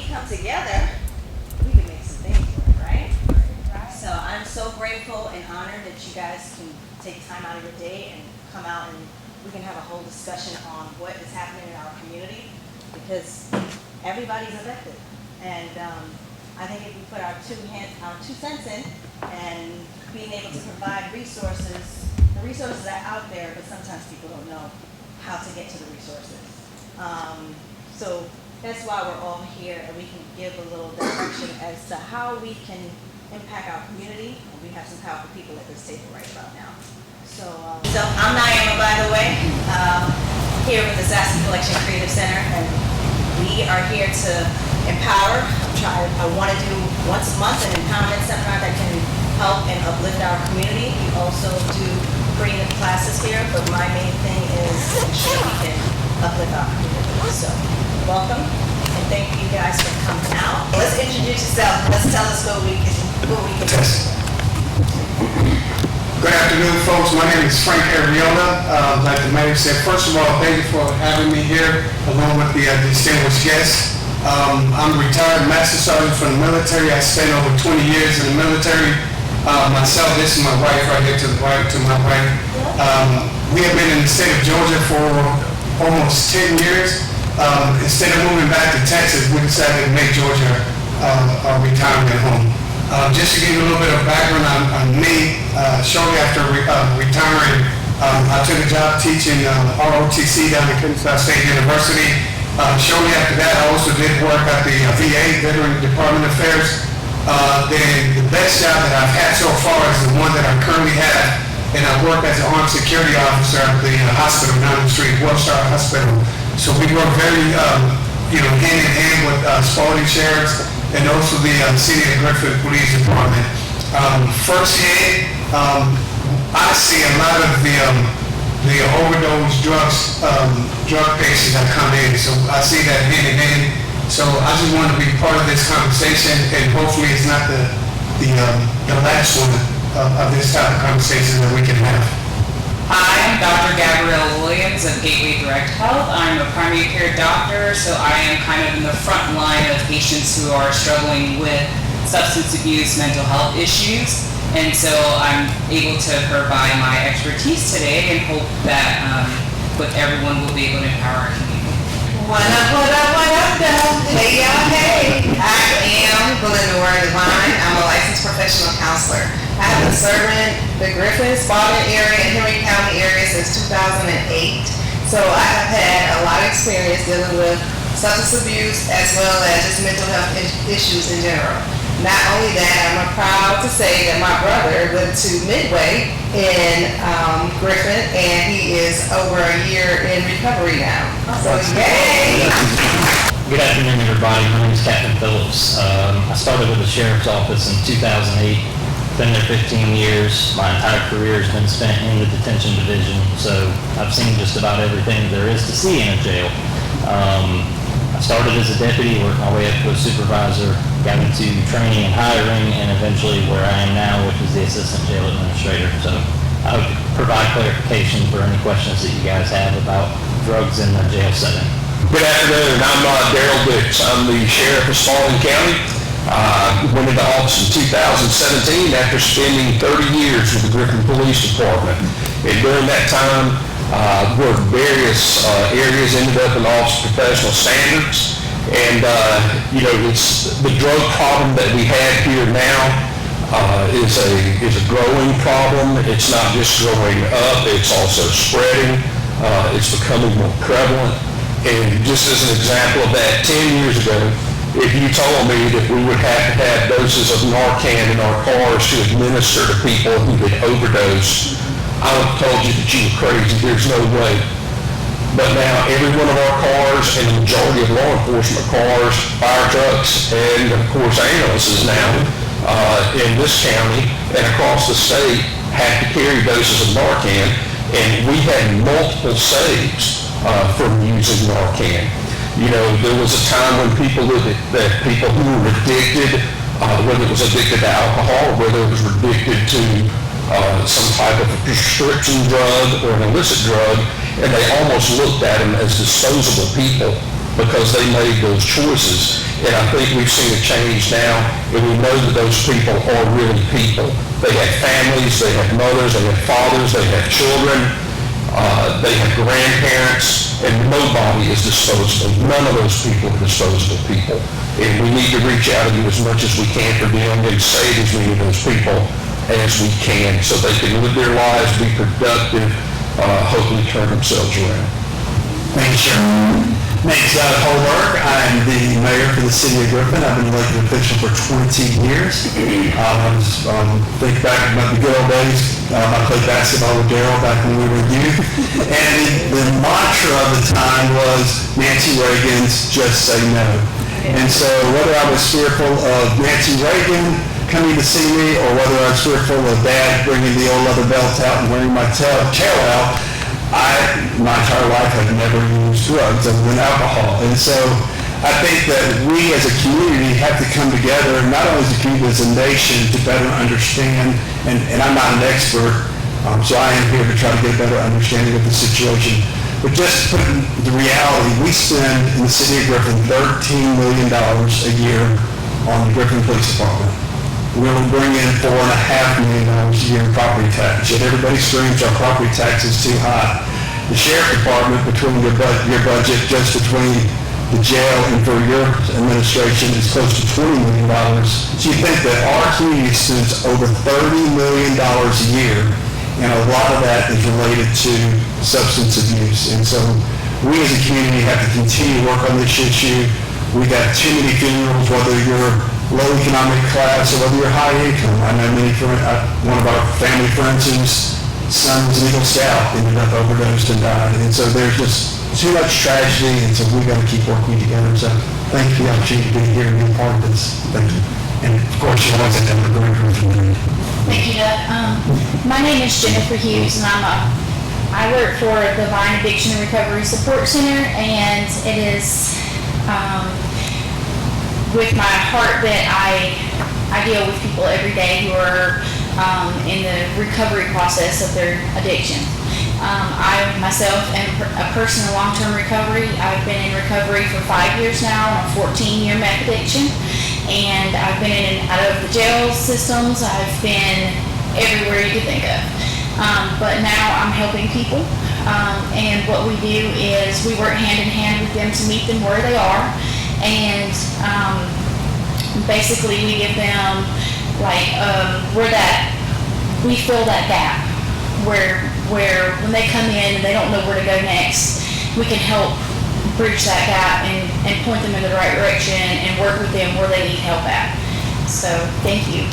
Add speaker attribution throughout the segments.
Speaker 1: come together, we can make some things work, right? So I'm so grateful and honored that you guys can take time out of your day and come out and we can have a whole discussion on what is happening in our community, because everybody's elected. And I think if we put our 2 cents in and being able to provide resources, the resources are out there, but sometimes people don't know how to get to the resources. So that's why we're all here, and we can give a little direction as to how we can impact our community. And we have some powerful people at this table right about now. So I'm Naima, by the way, here with the Zassi Collection Creative Center, and we are here to empower. I want to do once a month an empowerment seminar that can help and uplift our community. We also do creative classes here, but my main thing is ensure we can uplift our community. So welcome, and thank you guys for coming out. Let's introduce yourself. Let's tell us what we can do.
Speaker 2: Good afternoon, folks. My name is Frank Ariola. Like the mayor said, first of all, thank you for having me here, along with the distinguished guests. I'm a retired Master Sergeant from the military. I spent over 20 years in the military. Myself, this is my wife right here to the right, to my right. We have been in the state of Georgia for almost 10 years. Instead of moving back to Texas, we decided to make Georgia our retirement home. Just to give you a little bit of background on me, shortly after retiring, I took a job teaching ROTC down at Kennesaw State University. Shortly after that, I also did work at the VA, Veteran Department Affairs. Then the best job that I've had so far is the one that I currently have, and I work as an armed security officer at the hospital down the street, Wellstar Hospital. So we work very, hand in hand with Spalding Sheriffs and also the City of Griffith Police Department. Firsthand, I see a lot of the overdose drug patients that come in. So I see that hand in hand. So I just want to be part of this conversation, and hopefully it's not the last one of this type of conversation that we can have.
Speaker 3: Hi, I'm Dr. Gabrielle Williams of Gateway Direct Health. I'm a primary care doctor, so I am kind of in the front line of patients who are struggling with substance abuse, mental health issues. And so I'm able to provide my expertise today and hope that everyone will be able to empower our community.
Speaker 1: What up, though? Hey, y'all, hey. I am Belinda Ward Divine. I'm a licensed professional counselor. I have been serving the Griffin, Spalding area, and Henry County area since 2008. So I have had a lot of experience dealing with substance abuse as well as just mental health issues in general. Not only that, I'm proud to say that my brother went to Midway in Griffin, and he is over a year in recovery now. So yay!
Speaker 4: Good afternoon, everybody. My name is Captain Phillips. I started with the Sheriff's Office in 2008. Been there 15 years. My entire career has been spent in the detention division, so I've seen just about everything there is to see in a jail. I started as a deputy, worked my way up to a supervisor, got into training and hiring, and eventually where I am now, which is the assistant jail administrator. So I hope to provide clarification for any questions that you guys have about drugs in the jail setting.
Speaker 5: Good afternoon. I'm Daryl Dix. I'm the sheriff of Spalding County. Went into office in 2017 after spending 30 years with the Griffin Police Department. And during that time, worked various areas, ended up in the Office of Professional Standards. And, it's the drug problem that we have here now is a growing problem. It's not just growing up, it's also spreading. It's becoming more prevalent. And just as an example of that, 10 years ago, if you told me that we would have to have doses of Narcan in our cars to administer to people who had overdosed, I would have told you that you were crazy. There's no way. But now every one of our cars and the majority of law enforcement cars, fire trucks, and of course ambulances now in this county and across the state have to carry doses of Narcan, and we had multiple saves from using Narcan. There was a time when people who were addicted, whether it was addicted to alcohol, whether it was addicted to some type of a prescription drug or an illicit drug, and they almost looked at them as disposable people. because they made those choices. And I think we've seen a change now, and we know that those people are really people. They have families, they have mothers, they have fathers, they have children, they have grandparents, and nobody is disposable. None of those people are disposable people. And we need to reach out and do as much as we can for them and save as many of those people as we can so they can live their lives, be productive, hopefully turn themselves around.
Speaker 6: Thank you, Sheriff. My name's Doug Holberg. I'm the mayor for the city of Griffin. I've been elected official for 20 years. Think back about the good old days. I played basketball with Daryl back when we were youth. And the mantra of the time was Nancy Reagan's "Just Say No." And so whether I was fearful of Nancy Reagan coming to see me or whether I was fearful of Dad bringing the old leather belt out and wearing my tail out, my entire life have never used drugs other than alcohol. And so I think that we as a community have to come together, not only as a community, as a nation, to better understand, and I'm not an expert, so I am here to try to get a better understanding of the situation. But just to put in the reality, we spend in the city of Griffin $13 million a year on the Griffin Police Department. We only bring in $4.5 million a year in property tax, yet everybody screams our property tax is too high. The sheriff department, between your budget, just between the jail and for your administration, is close to $20 million. So you think that our community spends over $30 million a year, and a lot of that is related to substance abuse. And so we as a community have to continue to work on this issue. We got too many funerals, whether you're low economic class or whether you're high income. I know one of our family friends whose son was an Eagle Scout ended up overdosed and died. And so there's just too much tragedy, and so we've got to keep working together. So thank you for the opportunity to be here and be a part of this. Thank you. And of course, you're always at the Green Room.
Speaker 7: Thank you, Doug. My name is Jennifer Hughes, and I work for the Vine Addiction and Recovery Support Center, and it is with my heart that I deal with people every day who are in the recovery process of their addiction. I myself am a person in long-term recovery. I've been in recovery for 5 years now on a 14-year meth addiction, and I've been in and out of the jail systems. I've been everywhere you could think of. But now I'm helping people, and what we do is we work hand in hand with them to meet them where they are, and basically we give them where that we fill that gap where when they come in and they don't know where to go next, we can help bridge that gap and point them in the right direction and work with them where they need help at. So thank you.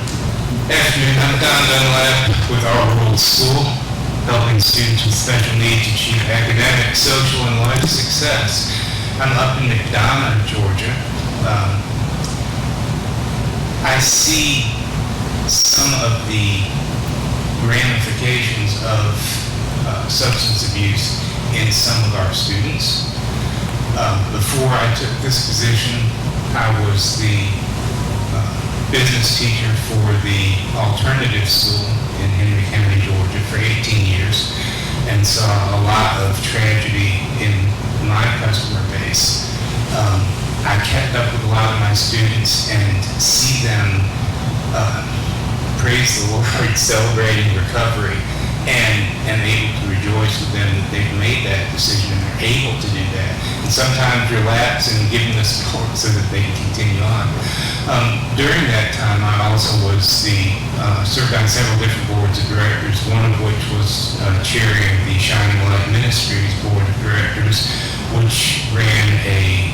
Speaker 8: Afternoon, I'm Don Dunlap with Our World School, helping students with special needs achieve academic, social, and life success. I'm up in McDonough, Georgia. I see some of the ramifications of substance abuse in some of our students. Before I took this position, I was the business teacher for the alternative school in Henry County, Georgia for 18 years and saw a lot of tragedy in my customer base. I kept up with a lot of my students and see them praise the Lord, celebrating recovery, and able to rejoice with them that they've made that decision and they're able to do that. And sometimes relapse and give them the support so that they can continue on. During that time, I also was served on several different boards of directors, one of which was chairing the Shining Light Ministries Board of Directors, which ran a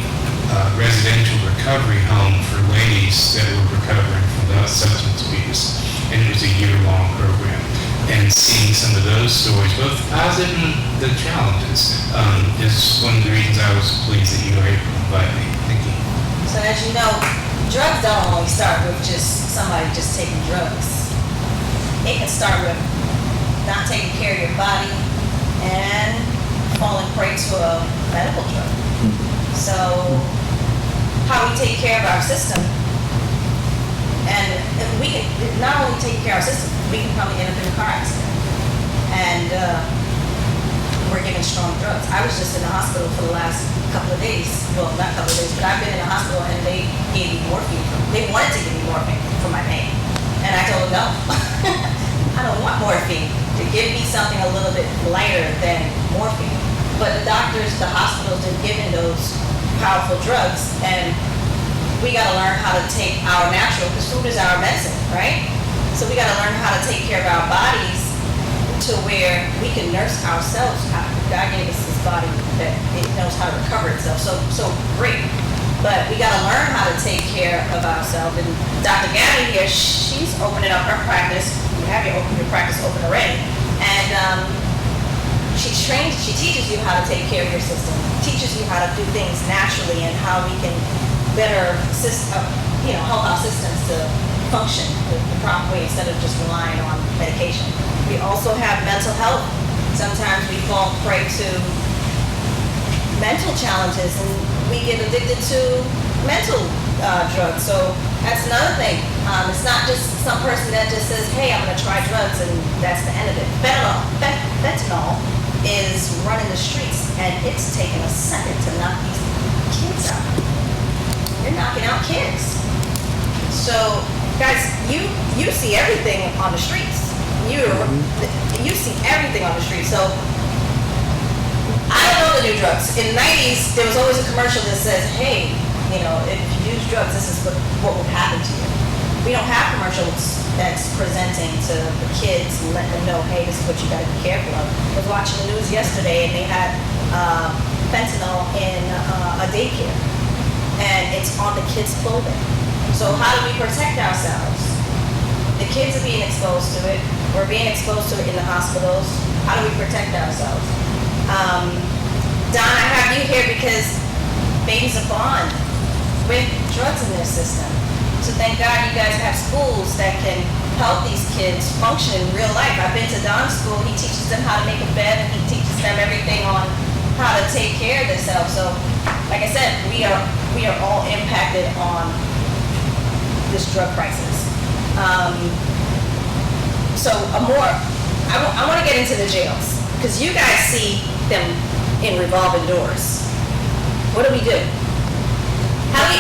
Speaker 8: residential recovery home for ladies that were recovering from substance abuse. And it was a year-long program. And seeing some of those stories, both the positive and the challenges, is one of the reasons I was pleased that you were able to invite me. Thank you.
Speaker 1: So as you know, drugs don't always start with just somebody just taking drugs. It can start with not taking care of your body and falling prey to a medical drug. So how we take care of our system, and we can not only take care of our system, we can probably end up in a car accident. And we're given strong drugs. I was just in the hospital for the last couple of days, well, not a couple of days, but I've been in the hospital and they gave me morphine. They wanted to give me morphine for my pain. And I told them no. I don't want morphine. To give me something a little bit lighter than morphine. But the doctors, the hospitals, they're giving those powerful drugs, and we gotta learn how to take our natural, because food is our medicine, right? So we gotta learn how to take care of our bodies to where we can nurse ourselves. God gave us this body that it knows how to recover itself, so great. But we gotta learn how to take care of ourselves. And Dr. Gabby here, she's opening up her practice. You have your practice open already. And she teaches you how to take care of your system, teaches you how to do things naturally and how we can better help our systems to function the proper way instead of just relying on medication. We also have mental health. Sometimes we fall prey to mental challenges and we get addicted to mental drugs. So that's another thing. It's not just some person that just says, hey, I'm gonna try drugs and that's the end of it. Fentanyl is running the streets and it's taking a second to knock these kids out. They're knocking out kids. So guys, you see everything on the streets. You see everything on the street. So I don't know the new drugs. In the 90s, there was always a commercial that says, hey, if you use drugs, this is what will happen to you. We don't have commercials that's presenting to the kids and letting them know, hey, this is what you got to be careful of. I was watching the news yesterday and they had fentanyl in a daycare, and it's on the kids' clothing. So how do we protect ourselves? The kids are being exposed to it. We're being exposed to it in the hospitals. How do we protect ourselves? Don, I have you here because babies are born with drugs in their system. So thank God you guys have schools that can help these kids function in real life. I've been to Don's school. He teaches them how to make a bed, and he teaches them everything on how to take care of themselves. So, like I said, we are all impacted on this drug crisis. I want to get into the jails because you guys see them in revolving doors. What do we do? How do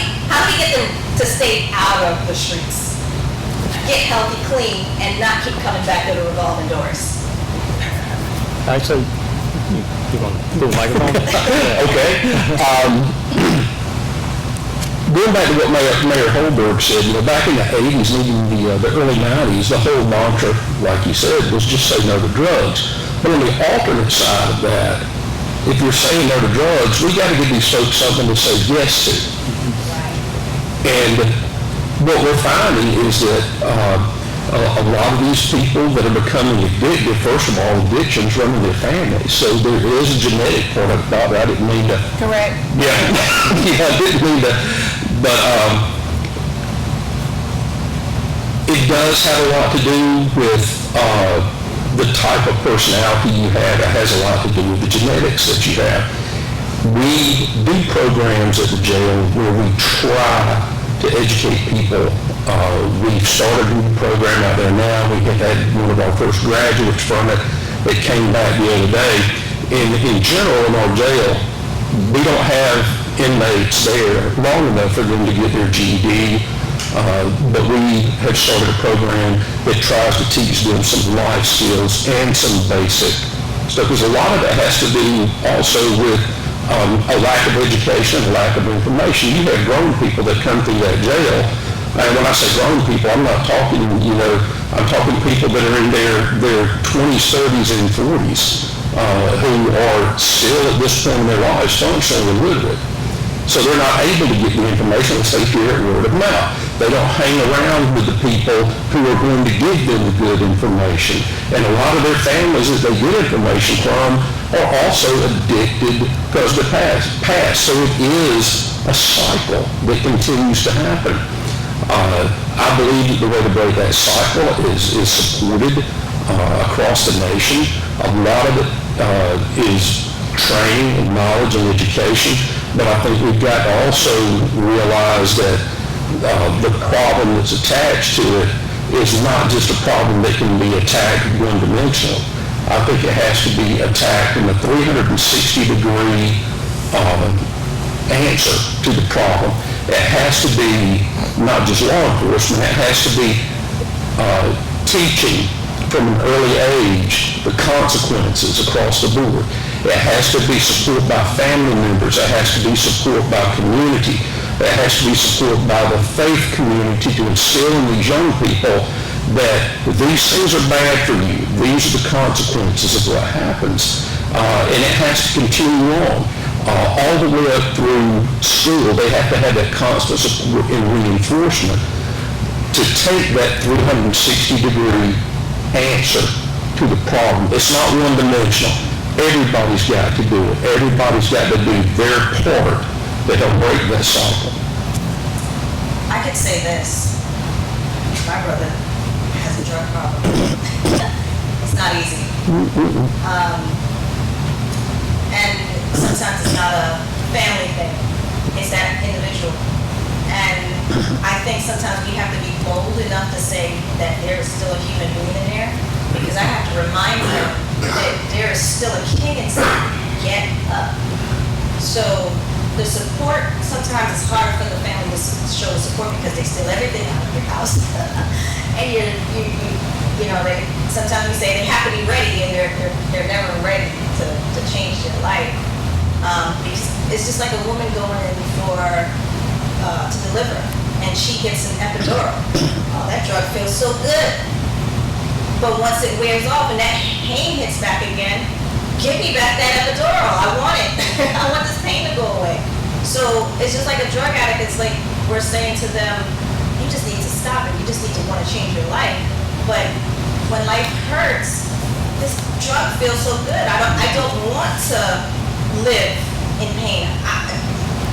Speaker 1: we get them to stay out of the streets, get healthy, clean, and not keep coming back to the revolving doors?
Speaker 4: Actually, you want to do a microphone?
Speaker 5: Okay. Going back to what Mayor Holberg said, back in the 80s, even the early 90s, the whole mantra, like you said, was just say no to drugs. But on the alternate side of that, if you're saying no to drugs, we got to give these folks something to say yes to. And what we're finding is that a lot of these people that are becoming addicted, first of all, addictions run in their families. So there is a genetic part of it. I didn't mean to.
Speaker 1: Correct.
Speaker 5: Yeah, I didn't mean to. But it does have a lot to do with the type of personality you have. It has a lot to do with the genetics that you have. We do programs at the jail where we try to educate people. We've started a new program out there now. We have had one of our first graduates from it that came back the other day. In general, in our jail, we don't have inmates there long enough for them to get their GED, but we have started a program that tries to teach them some life skills and some basic stuff, because a lot of it has to do also with a lack of education, a lack of information. You have grown people that come through that jail, and when I say grown people, I'm not talking, I'm talking people that are in their 20s, 30s, and 40s, who are still at this point in their lives functionally illiterate. So they're not able to get the information unless they hear it word of mouth. They don't hang around with the people who are going to give them the good information. And a lot of their families that they get information from are also addicted because of the past. So it is a cycle that continues to happen. I believe that the way to break that cycle is supported across the nation. A lot of it is training and knowledge and education, but I think we've got to also realize that the problem that's attached to it is not just a problem that can be attacked one-dimensional. I think it has to be attacked in a 360-degree answer to the problem. It has to be not just law enforcement, it has to be teaching from an early age the consequences across the board. It has to be support by family members. It has to be support by community. It has to be support by the faith community to instill in these young people that these things are bad for you. These are the consequences of what happens. And it has to continue on. All the way up through school, they have to have that constant support and reinforcement to take that 360-degree answer to the problem. It's not one-dimensional. Everybody's got to do it. Everybody's got to do their part to help break that cycle.
Speaker 1: I could say this. My brother has a drug problem. It's not easy. And sometimes it's not a family thing. It's that individual. And I think sometimes we have to be bold enough to say that there is still a human being in there, because I have to remind them that there is still a king inside. Get up. So the support, sometimes it's harder for the family to show the support because they steal everything out of your house. And you know, sometimes we say they have to be ready, and they're never ready to change their life. Because it's just like a woman going in to deliver, and she gets an epidural. Oh, that drug feels so good. But once it wears off and that pain hits back again, give me back that epidural. I want it. I want this pain to go away. So it's just like a drug addict. It's like we're saying to them, you just need to stop it. You just need to want to change your life. But when life hurts, this drug feels so good. I don't want to live in pain.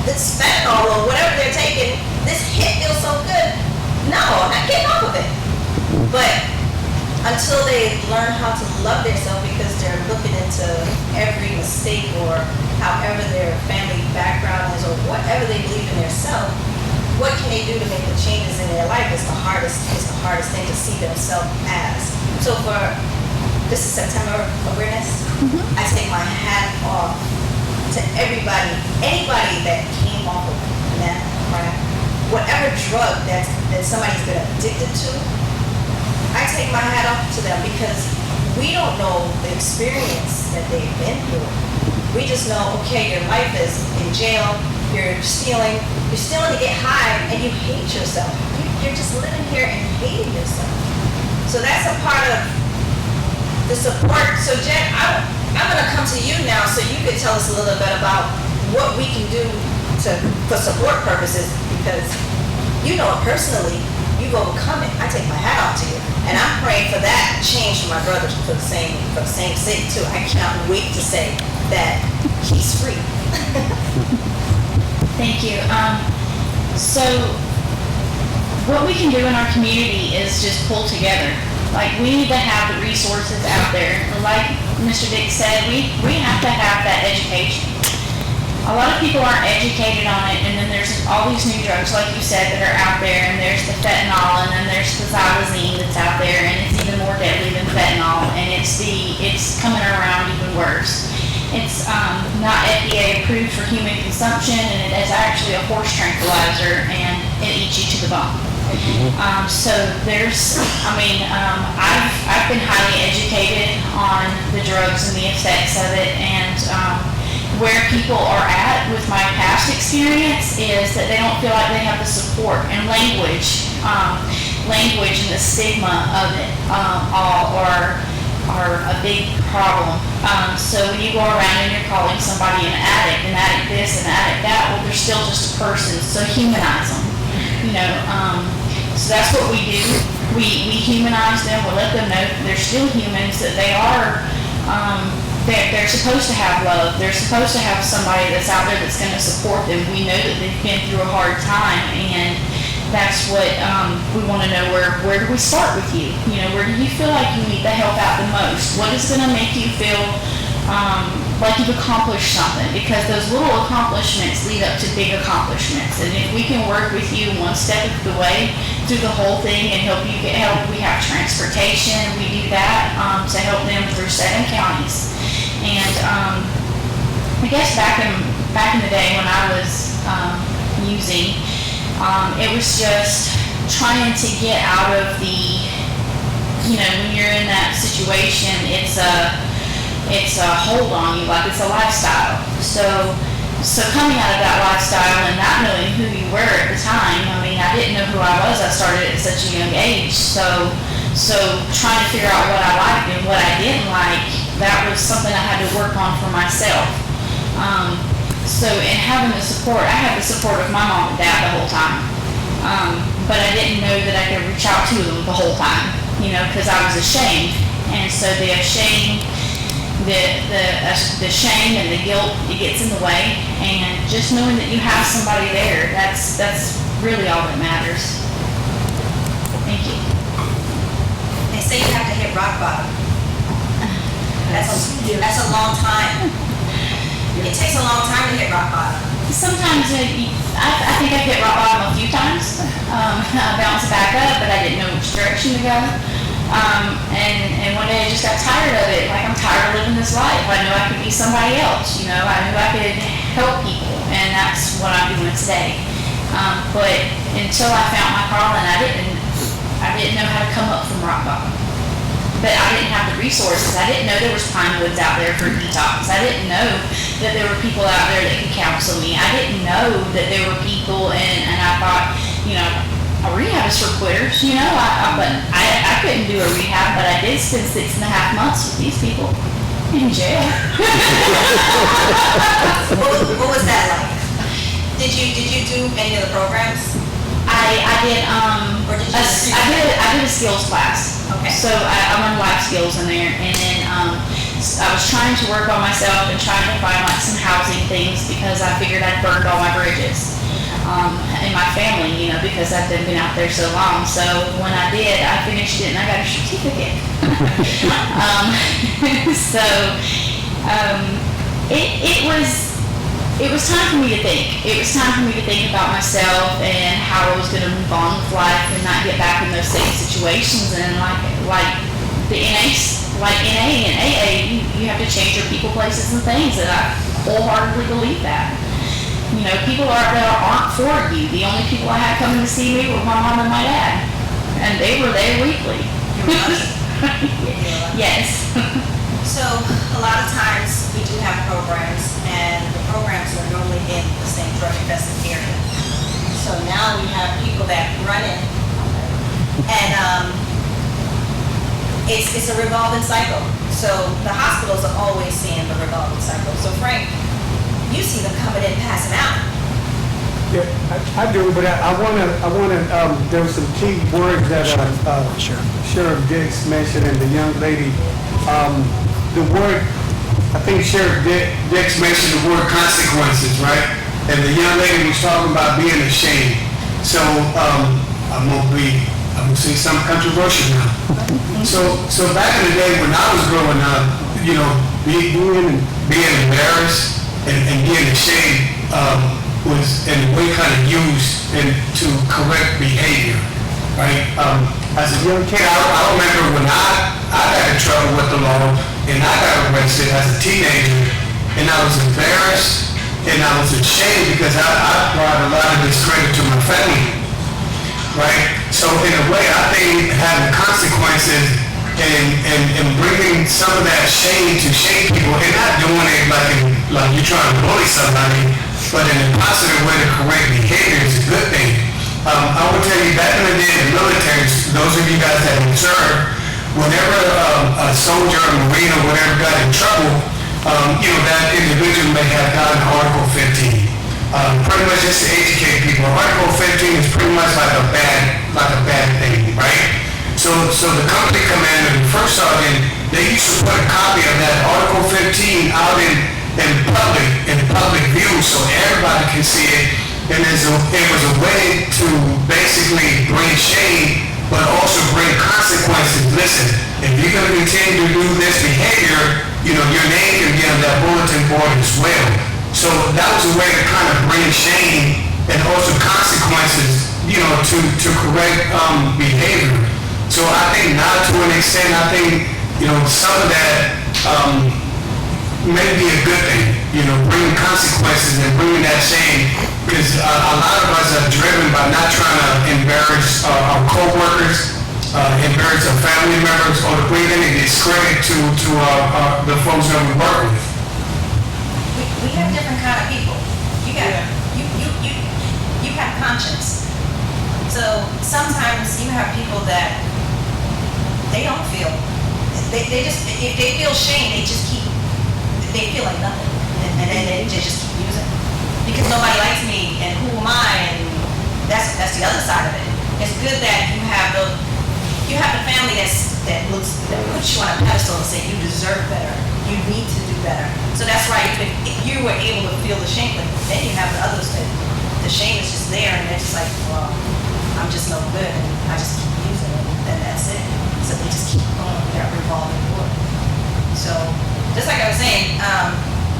Speaker 1: This fentanyl or whatever they're taking, this hit feels so good. No, I'm not getting off of it. But until they learn how to love themselves, because they're looking into every mistake or however their family background is or whatever they believe in themselves, what can they do to make the changes in their life is the hardest thing to see themselves as. So this is September Awareness. I take my hat off to everybody, anybody that came off of meth, crack, whatever drug that somebody's been addicted to. I take my hat off to them, because we don't know the experience that they've been through. We just know, okay, your life is in jail, you're stealing to get high, and you hate yourself. You're just living here and hating yourself. So that's a part of the support. So Jen, I'm gonna come to you now so you can tell us a little bit about what we can do for support purposes, because you know it personally. You've overcome it. I take my hat off to you. And I'm praying for that change for my brother for the same sake too. I cannot wait to say that he's free.
Speaker 7: Thank you. So what we can do in our community is just pull together. Like, we need to have the resources out there. Like Mr. Dick said, we have to have that education. A lot of people aren't educated on it, and then there's all these new drugs, like you said, that are out there, and there's the fentanyl, and then there's the xylazine that's out there, and it's even more deadly than fentanyl, and it's coming around even worse. It's not FDA approved for human consumption, and it is actually a horse tranquilizer, and it eats you to the bone. So I've been highly educated on the drugs and the effects of it, and where people are at with my past experience is that they don't feel like they have the support, and language and the stigma of it all are a big problem. So when you go around and you're calling somebody an addict this and addict that, well, they're still just a person, so humanize them. So that's what we do. We humanize them. We let them know that they're still humans, that they are, they're supposed to have love. They're supposed to have somebody that's out there that's going to support them. We know that they've been through a hard time, and that's what we want to know. Where do we start with you? Where do you feel like you need the help out the most? What is going to make you feel like you've accomplished something? Because those little accomplishments lead up to big accomplishments. And if we can work with you one step of the way through the whole thing and help you get help, we have transportation. We do that to help them through 7 counties. And I guess back back in the day when I was using, it was just trying to get out of the, when you're in that situation, it's a hold on you, like it's a lifestyle. So coming out of that lifestyle and not knowing who you were at the time, I didn't know who I was. I started at such a young age. So trying to figure out what I liked and what I didn't like, that was something I had to work on for myself. And having the support, I had the support of my mom and dad the whole time. But I didn't know that I could reach out to them the whole time, because I was ashamed. And so the shame, the shame and the guilt, it gets in the way. And just knowing that you have somebody there, that's really all that matters. Thank you.
Speaker 1: They say you have to hit rock bottom. That's a long time. It takes a long time to hit rock bottom.
Speaker 7: Sometimes I think I've hit rock bottom a few times. I bounced back up, but I didn't know which direction to go. And one day I just got tired of it. Like, I'm tired of living this life. I knew I could be somebody else. I knew I could help people, and that's what I'm doing today. But until I found my calling, I didn't know how to come up from rock bottom. But I didn't have the resources. I didn't know there was Pine Woods out there for detox. I didn't know that there were people out there that could counsel me. I didn't know that there were people, and I thought, a rehab is for quitters, but I couldn't do a rehab, but I did spend 6.5 months with these people in jail.
Speaker 1: What was that like? Did you do any of the programs?
Speaker 7: I did,
Speaker 1: Or did you
Speaker 7: I did a skills class.
Speaker 1: Okay.
Speaker 7: So I learned life skills in there, and then I was trying to work on myself and trying to find some housing things because I figured I'd burned all my bridges in my family, because I've been out there so long. So when I did, I finished it and I got a certificate. It was time for me to think. It was time for me to think about myself and how I was going to move on with life and not get back in those same situations. And like the NA and AA, you have to change your people, places, and things. And I wholeheartedly believe that. People that aren't for you. The only people I had coming to see me were my mom and my dad, and they were there weekly.
Speaker 1: You were lucky.
Speaker 7: Yes.
Speaker 1: So a lot of times we do have programs, and the programs are normally in the same drug infested area. So now we have people that run in, and it's a revolving cycle. So the hospitals are always seeing the revolving cycle. So Frank, you see them coming in, passing out.
Speaker 2: Yeah, I do, but I wanna, there were some key words that Sheriff Dix mentioned, and the young lady, the word, I think Sheriff Dix mentioned the word consequences, right? And the young lady was talking about being ashamed. So, I'm gonna say something controversial now. So back in the day when I was growing up, being embarrassed and being ashamed, was in a way kind of used to correct behavior, right? As a young kid, I remember when I got in trouble with the law and I got arrested as a teenager, and I was embarrassed and I was ashamed because I brought a lot of discredit to my family, right? So in a way, I think having consequences and bringing some of that shame to shame people and not doing it like you're trying to bully somebody, but in a positive way to correct behavior is a good thing. I would tell you, back in the day in the military, those of you guys that have served, whenever a soldier or Marine or whatever got in trouble, that individual may have gotten Article 15. Pretty much just to educate people, Article 15 is pretty much like a bad thing, right? So the company commander, the first sergeant, they used to put a copy of that Article 15 out in public view so everybody can see it. And it was a way to basically bring shame, but also bring consequences. Listen, if you're going to continue to do this behavior, your name can be on that bulletin board as well. So that was a way to kind of bring shame and also consequences, to correct behavior. So I think not to an extent, I think, some of that, may be a good thing, bringing consequences and bringing that shame, because a lot of us are driven by not trying to embarrass our co-workers, embarrass our family members, or to bring any discredit to the folks that we work with.
Speaker 1: We have different kind of people. You have conscience. So sometimes you have people that they don't feel, they just, if they feel shame, they feel like nothing. And then they just keep using it. Because nobody likes me, and who am I, and that's the other side of it. It's good that you have the family that puts you on a pedestal and say you deserve better, you need to do better. So that's why if you were able to feel the shame, but then you have the others that the shame is just there, and they're just like, well, I'm just no good, and I just keep using it, and that's it. So they just keep going with that revolving door. So just like I was saying,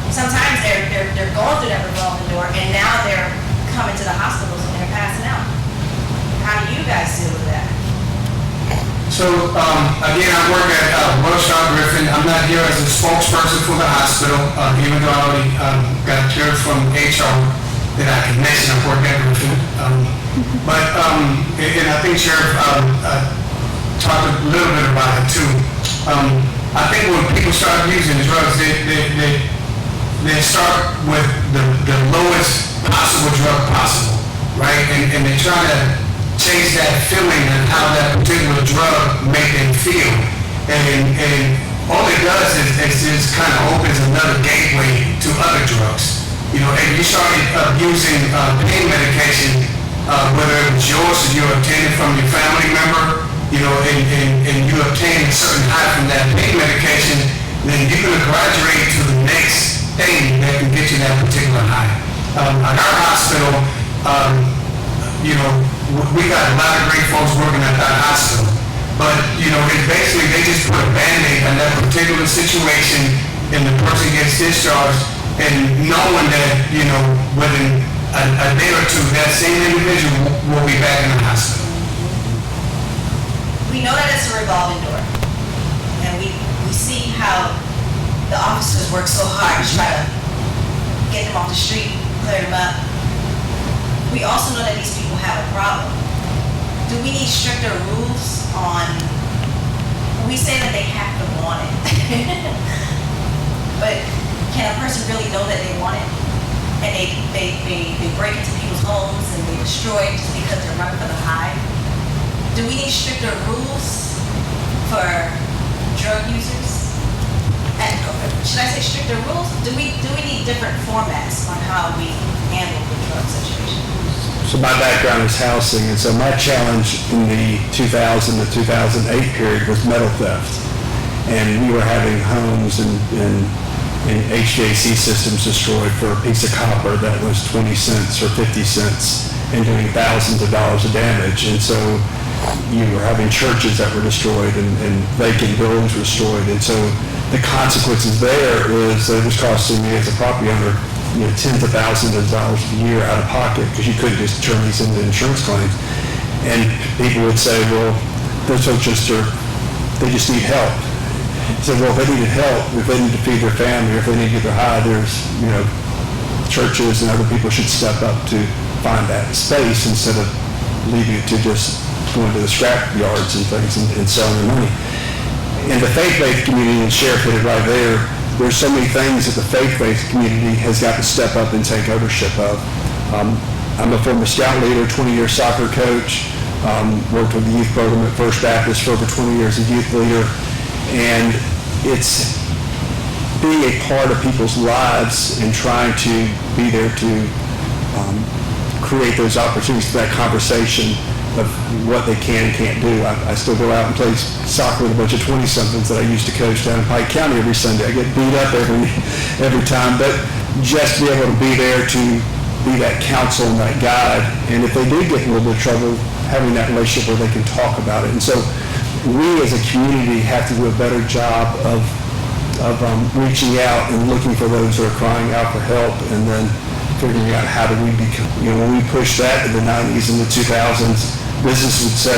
Speaker 1: sometimes they're going through that revolving door, and now they're coming to the hospitals and they're passing out. How do you guys deal with that?
Speaker 2: So, again, I work at Wellstar Griffin. I'm not here as a spokesperson for the hospital, even though I already got cleared from HR that I can mention I work at Griffin. And I think Sheriff talked a little bit about it too. I think when people start using drugs, they start with the lowest possible drug possible, right? And they try to chase that feeling and how that particular drug make them feel. And all it does is just kind of opens another gateway to other drugs. If you started using pain medication, whether it was yours or you obtained it from your family member, and you obtain a certain high from that pain medication, then you're going to graduate to the next thing that can get you that particular high. At our hospital, we got a lot of great folks working at that hospital, but it's basically they just put a Band-Aid on that particular situation, and the person gets discharged, and knowing that within a day or two, that same individual will be back in the hospital.
Speaker 1: We know that it's a revolving door, and we see how the officers work so hard to try to get them off the street, clear them up. We also know that these people have a problem. Do we need stricter rules on, we say that they have to want it, but can a person really know that they want it? And they break into people's homes and they destroy it just because they're running for the high? Do we need stricter rules for drug users? And should I say stricter rules? Do we need different formats on how we handle the drug situation?
Speaker 6: So my background is housing, and so my challenge in the 2000 to 2008 period was metal theft. And we were having homes and HVAC systems destroyed for a piece of copper that was 20 cents or 50 cents and doing thousands of dollars of damage. And so you were having churches that were destroyed and vacant buildings were destroyed. And so the consequences there is that it was costing me as a property owner tens of thousands of dollars a year out of pocket because you couldn't just turn these into insurance claims. And people would say, well, those folks they just need help. So, well, if they needed help, if they need to feed their family, or if they need to get their high, there's, churches and other people should step up to find that space instead of leaving it to just going to the scrap yards and things and selling their money. In the faith-based community, and Sheriff hit it right there's so many things that the faith-based community has got to step up and take ownership of. I'm a former scout leader, 20-year soccer coach, worked with the youth program at First Baptist for over 20 years as youth leader, and it's being a part of people's lives and trying to be there to create those opportunities for that conversation of what they can and can't do. I still go out and play soccer with a bunch of 20-somethings that I used to coach down in Pike County every Sunday. I get beat up every time, but just to be able to be there to be that counsel and that guide, and if they do get in a little bit of trouble, having that relationship where they can talk about it. And so we as a community have to do a better job of reaching out and looking for those that are crying out for help, and then figuring out how do we become, when we pushed that in the 90s and the 2000s, business would say,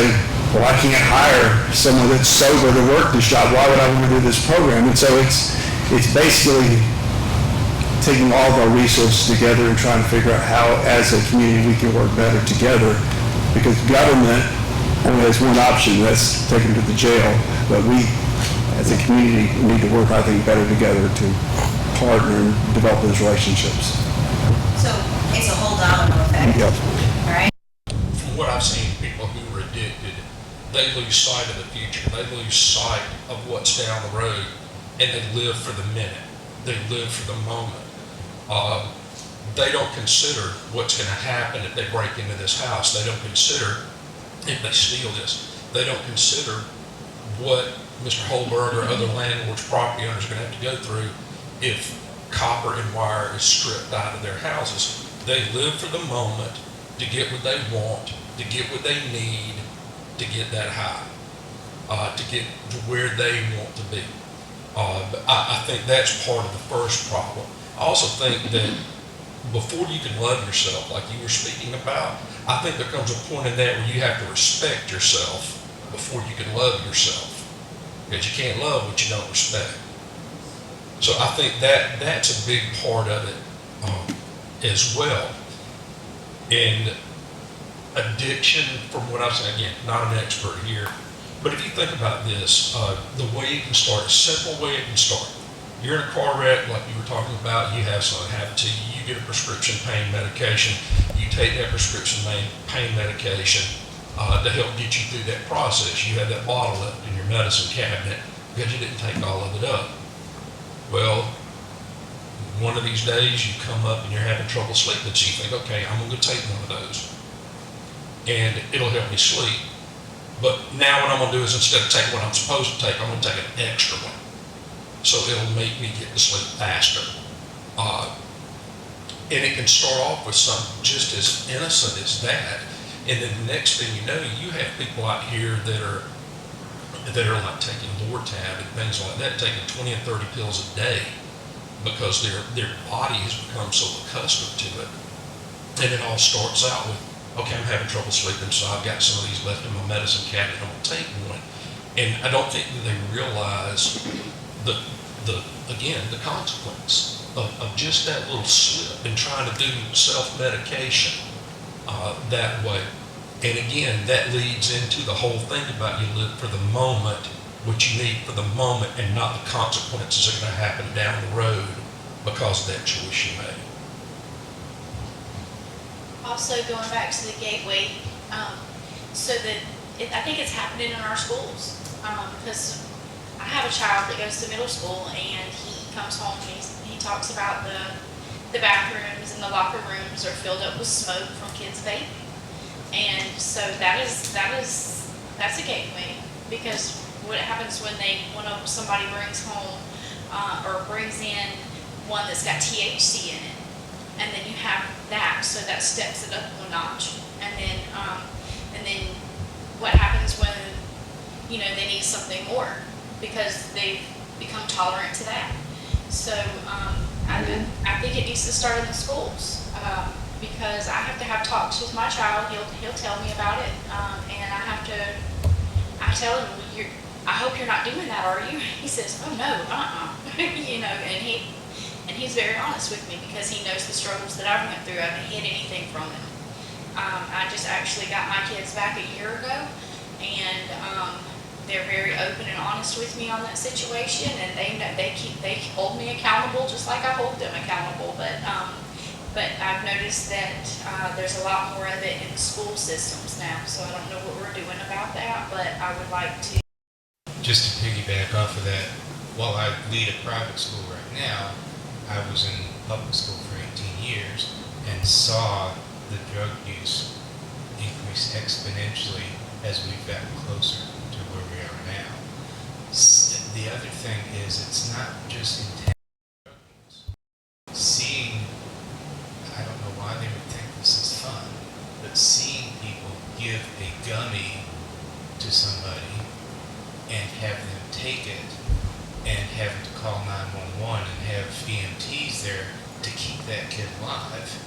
Speaker 6: well, I can't hire someone that's sober to work this job. Why would I want to do this program? And so it's basically taking all of our resources together and trying to figure out how, as a community, we can work better together. Because government only has one option, that's take them to the jail. But we, as a community, need to work, I think, better together to partner and develop those relationships.
Speaker 1: So it's a whole domino effect.
Speaker 6: Yep.
Speaker 1: All right?
Speaker 9: From what I've seen, people who are addicted, they lose sight of the future. They lose sight of what's down the road, and they live for the minute. They live for the moment. They don't consider what's going to happen if they break into this house. They don't consider if they steal this. They don't consider what Mr. Holberg or other landlords, property owners are going to have to go through if copper and wire is stripped out of their houses. They live for the moment to get what they want, to get what they need, to get that high, to get to where they want to be. But I think that's part of the first problem. I also think that before you can love yourself, like you were speaking about, I think there comes a point in that where you have to respect yourself before you can love yourself. Because you can't love what you don't respect. So I think that's a big part of it as well. And addiction, from what I've seen, again, not an expert here, but if you think about this, the way it can start, a simple way it can start. You're in a car wreck, like you were talking about, you have something happen to you, you get a prescription pain medication, you take that prescription pain medication to help get you through that process. You have that bottle left in your medicine cabinet because you didn't take all of it up. Well, one of these days you come up and you're having trouble sleeping, so you think, okay, I'm going to take one of those and it'll help me sleep. But now what I'm going to do is, instead of taking what I'm supposed to take, I'm going to take an extra one. So it'll make me get to sleep faster. And it can start off with something just as innocent as that. And then the next thing you know, you have people out here that are like taking Lortab and things like that, taking 20 and 30 pills a day because their body has become so accustomed to it. And it all starts out with, okay, I'm having trouble sleeping, so I've got some of these left in my medicine cabinet, I'm going to take one. And I don't think that they realize the consequence of just that little slip and trying to do self-medication that way. And again, that leads into the whole thing about you live for the moment, what you need for the moment, and not the consequences that are going to happen down the road because of that choice you made.
Speaker 7: Also, going back to the gateway, so that I think it's happening in our schools, because I have a child that goes to middle school and he comes home and he talks about the bathrooms and the locker rooms are filled up with smoke from kids vaping. And so that's a gateway, because what happens when somebody brings home or brings in one that's got THC in it, and then you have that, so that steps it up a notch. And then what happens when they need something more because they've become tolerant to that. So I think it needs to start in the schools. Because I have to have talks with my child. He'll tell me about it, and I tell him, I hope you're not doing that, are you? He says, oh no, and he's very honest with me because he knows the struggles that I went through. I haven't hid anything from him. I just actually got my kids back a year ago, and they're very open and honest with me on that situation, and they hold me accountable just like I hold them accountable. But I've noticed that there's a lot more of it in the school systems now, so I don't know what we're doing about that, but I would like to.
Speaker 8: Just to piggyback off of that, while I lead a private school right now, I was in public school for 18 years and saw the drug use increase exponentially as we've gotten closer to where we are now. The other thing is, it's not just intense drug use. Seeing, I don't know why they would think this is fun, but seeing people give a gummy to somebody and have them take it and having to call 911 and have EMTs there to keep that kid alive,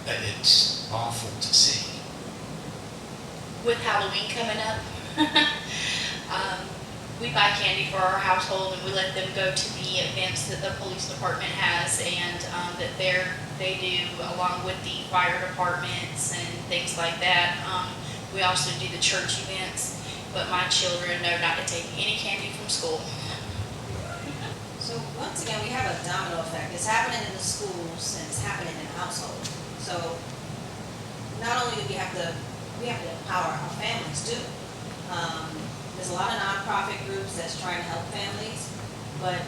Speaker 8: it's awful to see.
Speaker 7: With Halloween coming up, we buy candy for our household, and we let them go to the events that the police department has, and that they do along with the fire departments and things like that. We also do the church events, but my children know not to take any candy from school.
Speaker 1: So once again, we have a domino effect. It's happening in the schools and it's happening in the household. So not only do we have to empower our families too. There's a lot of nonprofit groups that's trying to help families, but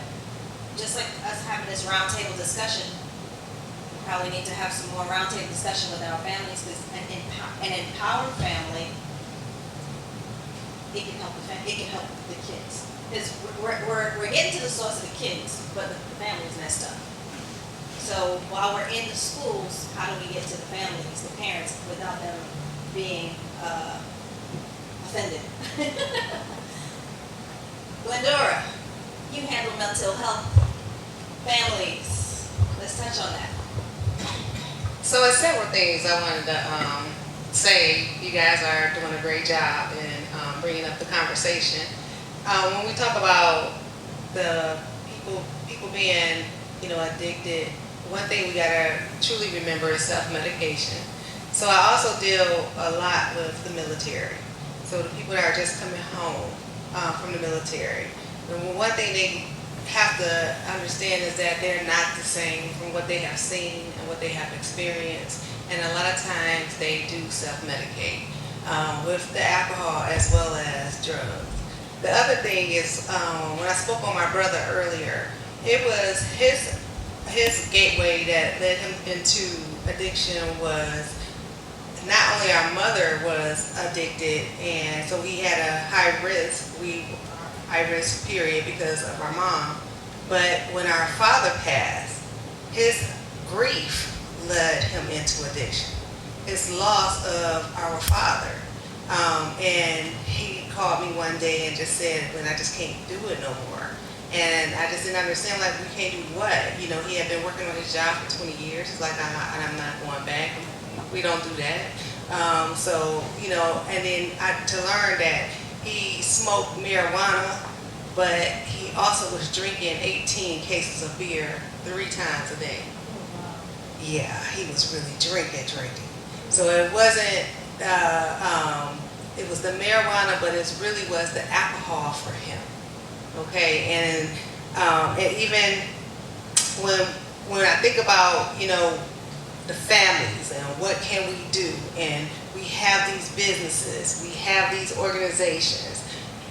Speaker 1: just like us having this roundtable discussion, we probably need to have some more roundtable discussion with our families, because an empowered family, it can help the kids. Because we're getting to the source of the kids, but the family is messed up. So while we're in the schools, how do we get to the families, the parents, without them being offended? Glendora, you handle mental health, families. Let's touch on that.
Speaker 10: So it's several things I wanted to say. You guys are doing a great job in bringing up the conversation. When we talk about the people being, addicted, one thing we gotta truly remember is self-medication. So I also deal a lot with the military. So the people that are just coming home from the military. And one thing they have to understand is that they're not the same from what they have seen and what they have experienced. And a lot of times they do self-medicate with the alcohol as well as drugs. The other thing is, when I spoke on my brother earlier, it was his gateway that led him into addiction was not only our mother was addicted, and so we had a high risk period because of our mom, but when our father passed, his grief led him into addiction. His loss of our father. And he called me one day and just said, "Well, I just can't do it no more." And I just didn't understand, like, we can't do what? He had been working on his job for 20 years. It's like, I'm not going back. We don't do that. And then to learn that he smoked marijuana, but he also was drinking 18 cases of beer 3 times a day. Yeah, he was really drinking. So it wasn't, it was the marijuana, but it really was the alcohol for him. Okay, and even when I think about, the families and what can we do, and we have these businesses, we have these organizations,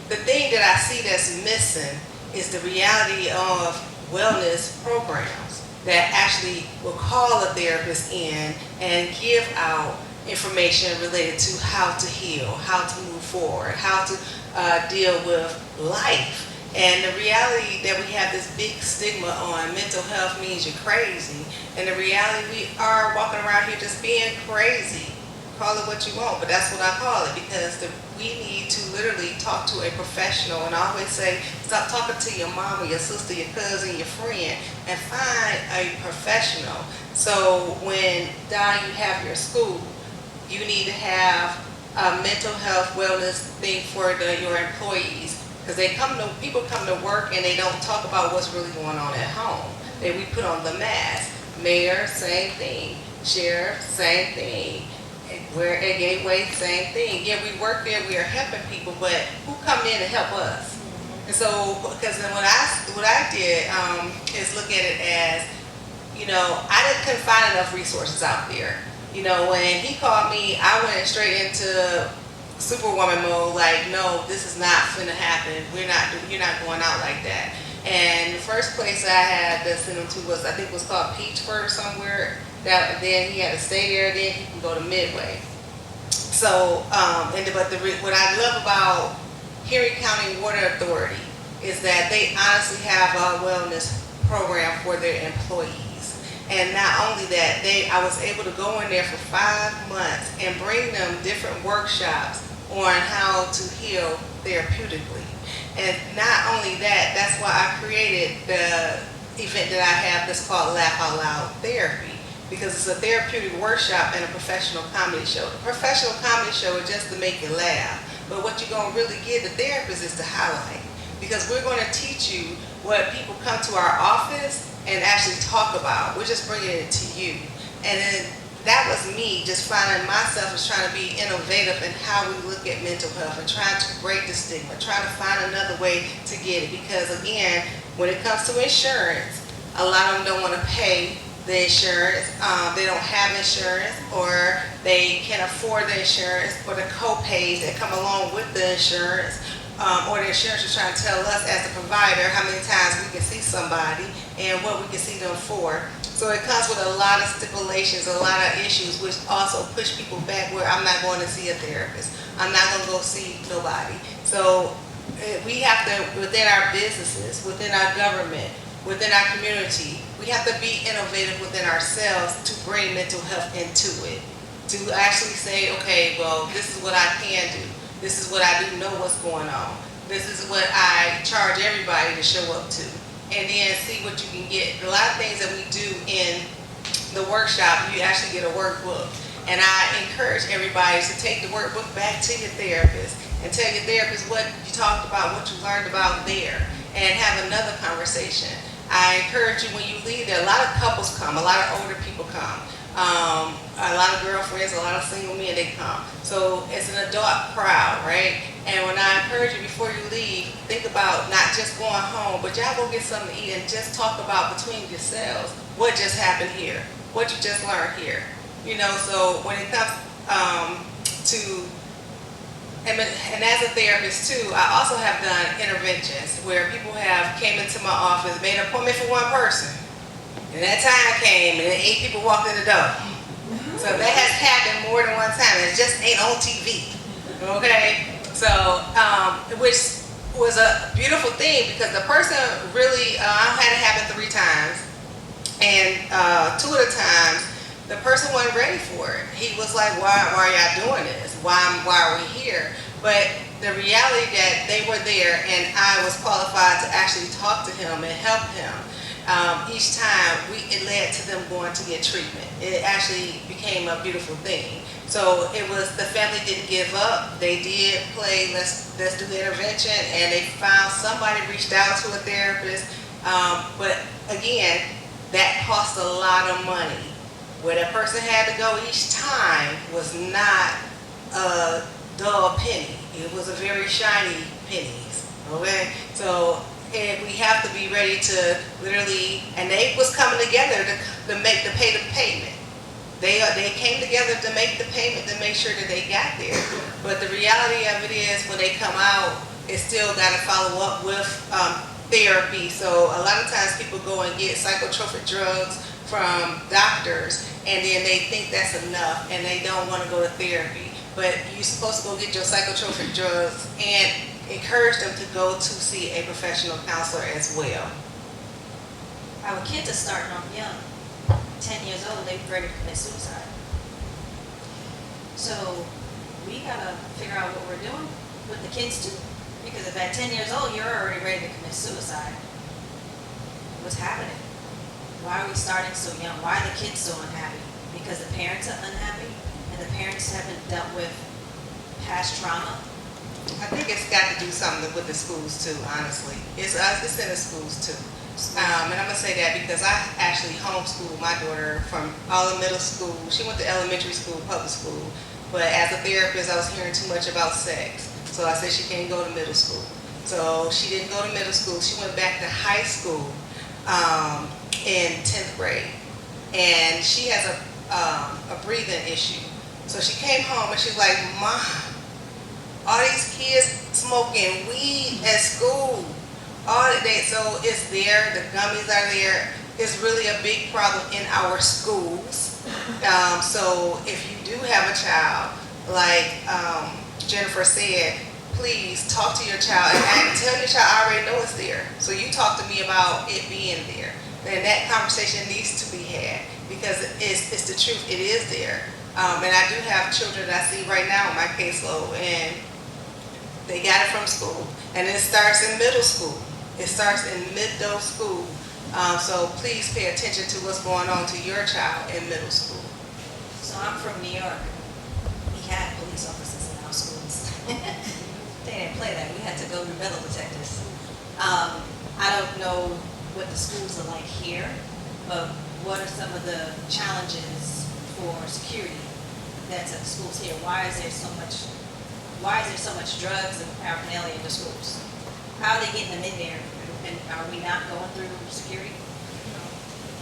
Speaker 10: the thing that I see that's missing is the reality of wellness programs that actually will call a therapist in and give out information related to how to heal, how to move forward, how to deal with life. And the reality that we have this big stigma on mental health means you're crazy. And the reality, we are walking around here just being crazy. Call it what you want, but that's what I call it, because we need to literally talk to a professional. And I always say, stop talking to your mama, your sister, your cousin, your friend, and find a professional. So when, Don, you have your school, you need to have a mental health wellness thing for your employees. Because people come to work and they don't talk about what's really going on at home. We put on the mask. Mayor, same thing. Sheriff, same thing. We're at Gateway, same thing. Yeah, we work there, we are helping people, but who come in to help us? And so, because then what I did is look at it as, I couldn't find enough resources out there. When he called me, I went straight into Superwoman mode, like, no, this is not finna happen. You're not going out like that. And the first place I had to send him to was, I think it was called Peachford somewhere. Then he had to stay there, then he can go to Midway. So, what I love about Henry County Water Authority is that they honestly have a wellness program for their employees. And not only that, I was able to go in there for 5 months and bring them different workshops on how to heal therapeutically. And not only that, that's why I created the event that I have that's called Laugh Out Loud Therapy, because it's a therapeutic workshop and a professional comedy show. The professional comedy show is just to make you laugh, but what you're going to really get the therapist is to highlight. because we're going to teach you what people come to our office and actually talk about. We're just bringing it to you. And then that was me just finding myself as trying to be innovative in how we look at mental health and trying to break the stigma, trying to find another way to get it. Because again, when it comes to insurance, a lot of them don't want to pay the insurance. They don't have insurance, or they can't afford the insurance, or the co-pays that come along with the insurance. Or the insurance is trying to tell us as a provider how many times we can see somebody and what we can see them for. So it comes with a lot of stipulations, a lot of issues, which also push people back where I'm not going to see a therapist. I'm not going to go see nobody. So we have to, within our businesses, within our government, within our community, we have to be innovative within ourselves to bring mental health into it. To actually say, okay, well, this is what I can do. This is what I do know what's going on. This is what I charge everybody to show up to. And then see what you can get. A lot of things that we do in the workshop, you actually get a workbook. And I encourage everybody to take the workbook back to your therapist and tell your therapist what you talked about, what you learned about there, and have another conversation. I encourage you when you leave there, a lot of couples come, a lot of older people come. A lot of girlfriends, a lot of single men, they come. So it's an adult crowd, right? And when I encourage you before you leave, think about not just going home, but y'all go get something to eat and just talk about between yourselves what just happened here, what you just learned here. You know, so when it comes to, and as a therapist too, I also have done interventions where people have came into my office, made an appointment for one person. And that time came and 8 people walked in the door. So that has happened more than one time. It just ain't on TV, okay? So, which was a beautiful thing because the person really, I had it happen 3 times. And 2 of the times, the person wasn't ready for it. He was like, why are y'all doing this? Why are we here? But the reality that they were there and I was qualified to actually talk to him and help him. Each time it led to them going to get treatment. It actually became a beautiful thing. So it was, the family didn't give up. They did play, let's do the intervention, and they found somebody, reached out to a therapist. But again, that cost a lot of money. Where that person had to go each time was not a dull penny. It was a very shiny pennies, okay? So, and we have to be ready to literally, and they was coming together to pay the payment. They came together to make the payment to make sure that they got there. But the reality of it is when they come out, it's still got to follow up with therapy. So a lot of times people go and get psychotropic drugs from doctors and then they think that's enough and they don't want to go to therapy. But you're supposed to go get your psychotropic drugs and encourage them to go to see a professional counselor as well.
Speaker 1: Our kids are starting off young. 10 years old, they're ready to commit suicide. So we gotta figure out what we're doing with the kids too. Because if at 10 years old, you're already ready to commit suicide, what's happening? Why are we starting so young? Why are the kids so unhappy? Because the parents are unhappy and the parents haven't dealt with past trauma.
Speaker 10: I think it's got to do something with the schools too, honestly. It's in the schools too. And I'm going to say that because I actually homeschooled my daughter from all the middle school. She went to elementary school, public school. But as a therapist, I was hearing too much about sex. So I said she can't go to middle school. So she didn't go to middle school. She went back to high school in 10th grade. And she has a breathing issue. So she came home and she's like, Mom, all these kids smoking weed at school. So it's there, the gummies are there. It's really a big problem in our schools. So if you do have a child, like Jennifer said, please talk to your child and tell your child I already know it's there. So you talk to me about it being there. Then that conversation needs to be had because it's the truth, it is there. And I do have children that I see right now in my caseload and they got it from school. And it starts in middle school. It starts in middle school. So please pay attention to what's going on to your child in middle school.
Speaker 1: So I'm from New York. We had police officers in our schools. They didn't play that. We had to go be metal detectors. the schools are like here, but what are some of the challenges for security that's at the schools here? Why is there so much drugs and paraphernalia in the schools? How are they getting them in there? And are we not going through security?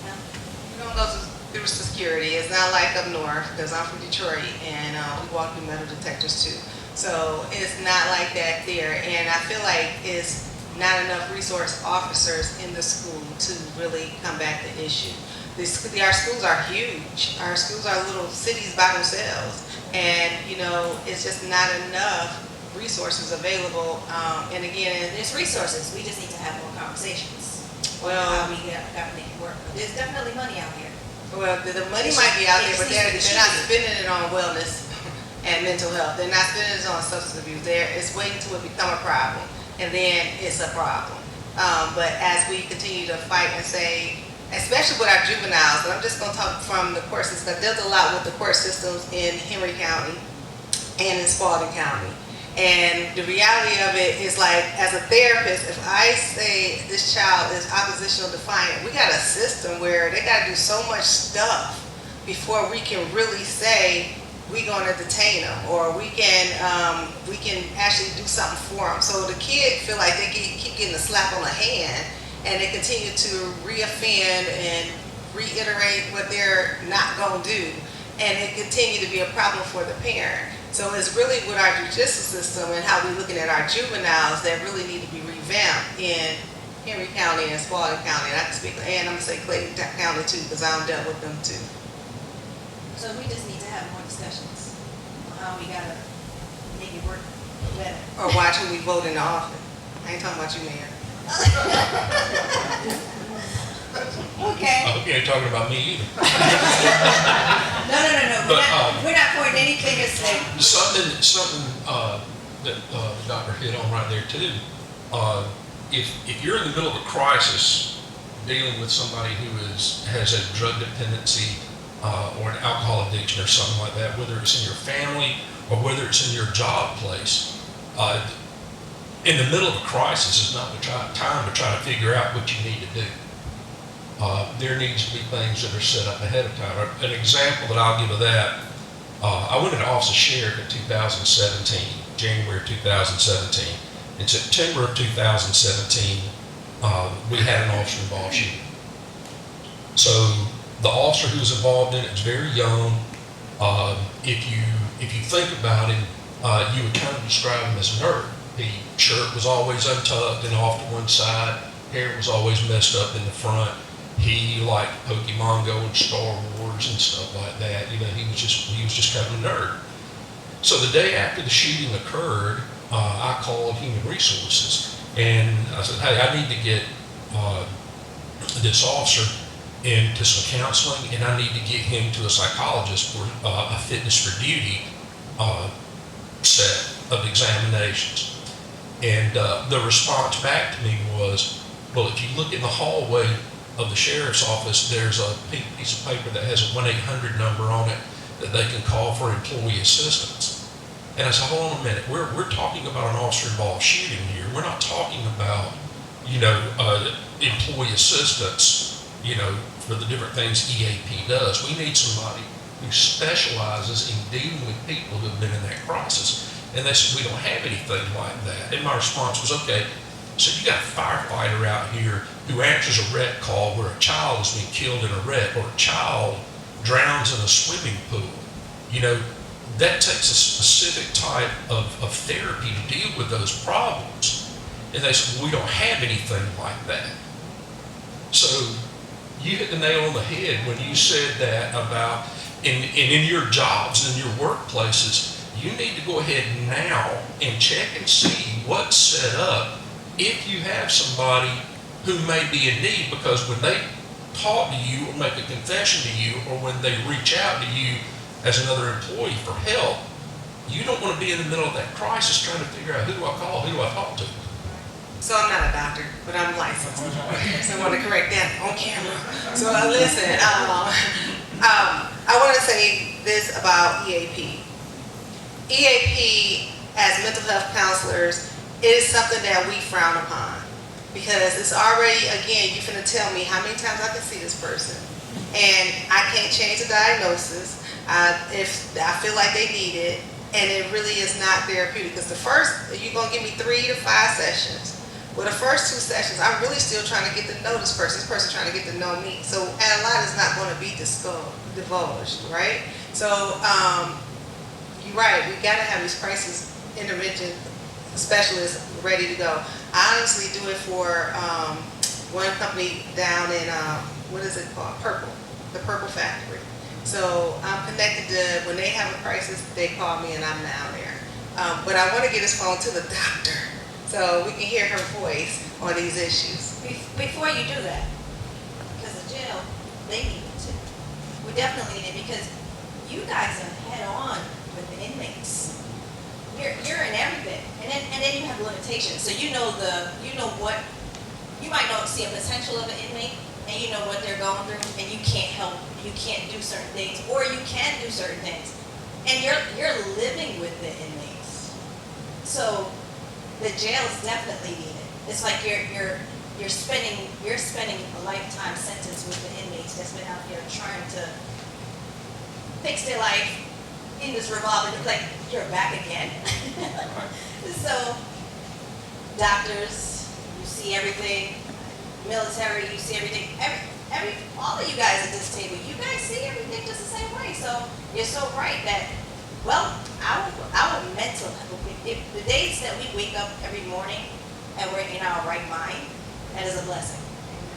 Speaker 1: No?
Speaker 10: You don't go through security. It's not like up north, because I'm from Detroit, and we walk through metal detectors too. So it's not like that there. And I feel like it's not enough resource officers in the school to really combat the issue. Our schools are huge. Our schools are little cities by themselves. And, it's just not enough resources available. And again,
Speaker 1: There's resources, we just need to have more conversations.
Speaker 10: Well-
Speaker 1: How we gotta make it work. But there's definitely money out here.
Speaker 10: well, the money might be out there, but they're not
Speaker 1: It's-
Speaker 10: spending it on wellness and mental health. They're not spending it on substance abuse. It's waiting till it become a problem, and then it's a problem. But as we continue to fight and say, especially with our juveniles, and I'm just going to talk from the court system, I dealt a lot with the court systems in Henry County and in Spalding County. And the reality of it is, like, as a therapist, if I say this child is oppositional defiant, we got a system where they got to do so much stuff before we can really say we're going to detain them, or we can actually do something for them. So the kid feel like they keep getting a slap on the hand, and they continue to reoffend and reiterate what they're not going to do, and it continue to be a problem for the parent. So it's really with our judicial system and how we're looking at our juveniles that really need to be revamped in Henry County and Spalding County. And I can speak, and I'm going to say Clayton County too, because I dealt with them too.
Speaker 1: So we just need to have more discussions on how we gotta make it work better.
Speaker 10: Or watch who we vote in the office. I ain't talking about you, Mayor.
Speaker 1: Okay.
Speaker 9: I hope you ain't talking about me either.
Speaker 1: No.
Speaker 9: But,
Speaker 1: We're not pointing any fingers there.
Speaker 9: Something that the doctor hit on right there too. If you're in the middle of a crisis, dealing with somebody who has a drug dependency or an alcohol addiction or something like that, whether it's in your family or whether it's in your job place, in the middle of a crisis is not the time to try to figure out what you need to do. There needs to be things that are set up ahead of time. An example that I'll give of that, I went into office of sheriff in 2017, January 2017. In September of 2017, we had an officer-involved shooting. So the officer who was involved in it was very young. If you think about him, you would kind of describe him as a nerd. The shirt was always untucked and off to one side. Hair was always messed up in the front. He liked Pokemon Go and Star Wars and stuff like that. He was just kind of a nerd. So the day after the shooting occurred, I called Human Resources and I said, hey, I need to get this officer into some counseling, and I need to get him to a psychologist for a fitness for duty set of examinations. And the response back to me was, well, if you look in the hallway of the sheriff's office, there's a pink piece of paper that has a 1-800 number on it that they can call for employee assistance. And I said, hold on a minute, we're talking about an officer-involved shooting here. We're not talking about, employee assistance, for the different things EAP does. We need somebody who specializes in dealing with people who have been in that crisis. And they said, we don't have anything like that. And my response was, okay, so you got a firefighter out here who answers a wreck call where a child has been killed in a wreck or a child drowns in a swimming pool. That takes a specific type of therapy to deal with those problems. And they said, well, we don't have anything like that. So you hit the nail on the head when you said that about, in your jobs and in your workplaces, you need to go ahead now and check and see what's set up if you have somebody who may be in need, because when they talk to you or make a confession to you, or when they reach out to you as another employee for help, you don't want to be in the middle of that crisis trying to figure out who do I call, who do I talk to.
Speaker 10: So I'm not a doctor, but I'm licensed. So I want to correct that on camera. So listen, I want to say this about EAP. EAP, as mental health counselors, is something that we frown upon. Because it's already, again, you finna tell me how many times I can see this person. And I can't change the diagnosis, if I feel like they need it, and it really is not therapeutic. Because the first, you're gonna give me 3 to 5 sessions. Well, the first 2 sessions, I'm really still trying to get to know this person trying to get to know me. So, and a lot is not gonna be divulged, right? So, you're right, we gotta have these crisis intervention specialists ready to go. I honestly do it for one company down in, what is it called? Purple, the Purple Factory. So I'm connected to, when they have a crisis, they call me and I'm down there. But I want to get his phone to the doctor so we can hear her voice on these issues.
Speaker 1: Before you do that, because the jail, they need it too. We definitely need it because you guys are head on with the inmates. You're in every bit, and then you have limitations. So you know what, you might not see a potential of an inmate, and you know what they're going through, and you can't help, you can't do certain things, or you can do certain things, and you're living with the inmates. So the jail is definitely needed. It's like you're spending a lifetime sentence with the inmates that's been out here trying to fix their life in this revolving. It's like you're back again. So doctors, you see everything. Military, you see everything. All of you guys at this table, you guys see everything just the same way. So you're so right that, well, our mental health, if the days that we wake up every morning and we're in our right mind, that is a blessing.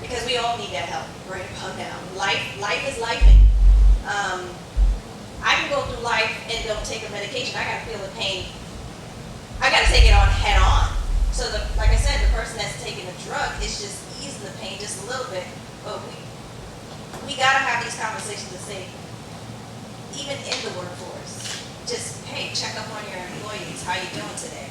Speaker 1: Because we all need that help right about now. Life is lifing. I can go through life and don't take a medication. I gotta feel the pain. I gotta take it on head on. So like I said, the person that's taking the drug is just easing the pain just a little bit. But we gotta have these conversations to say, even in the workforce, just, hey, check up on your employees. How you doing today?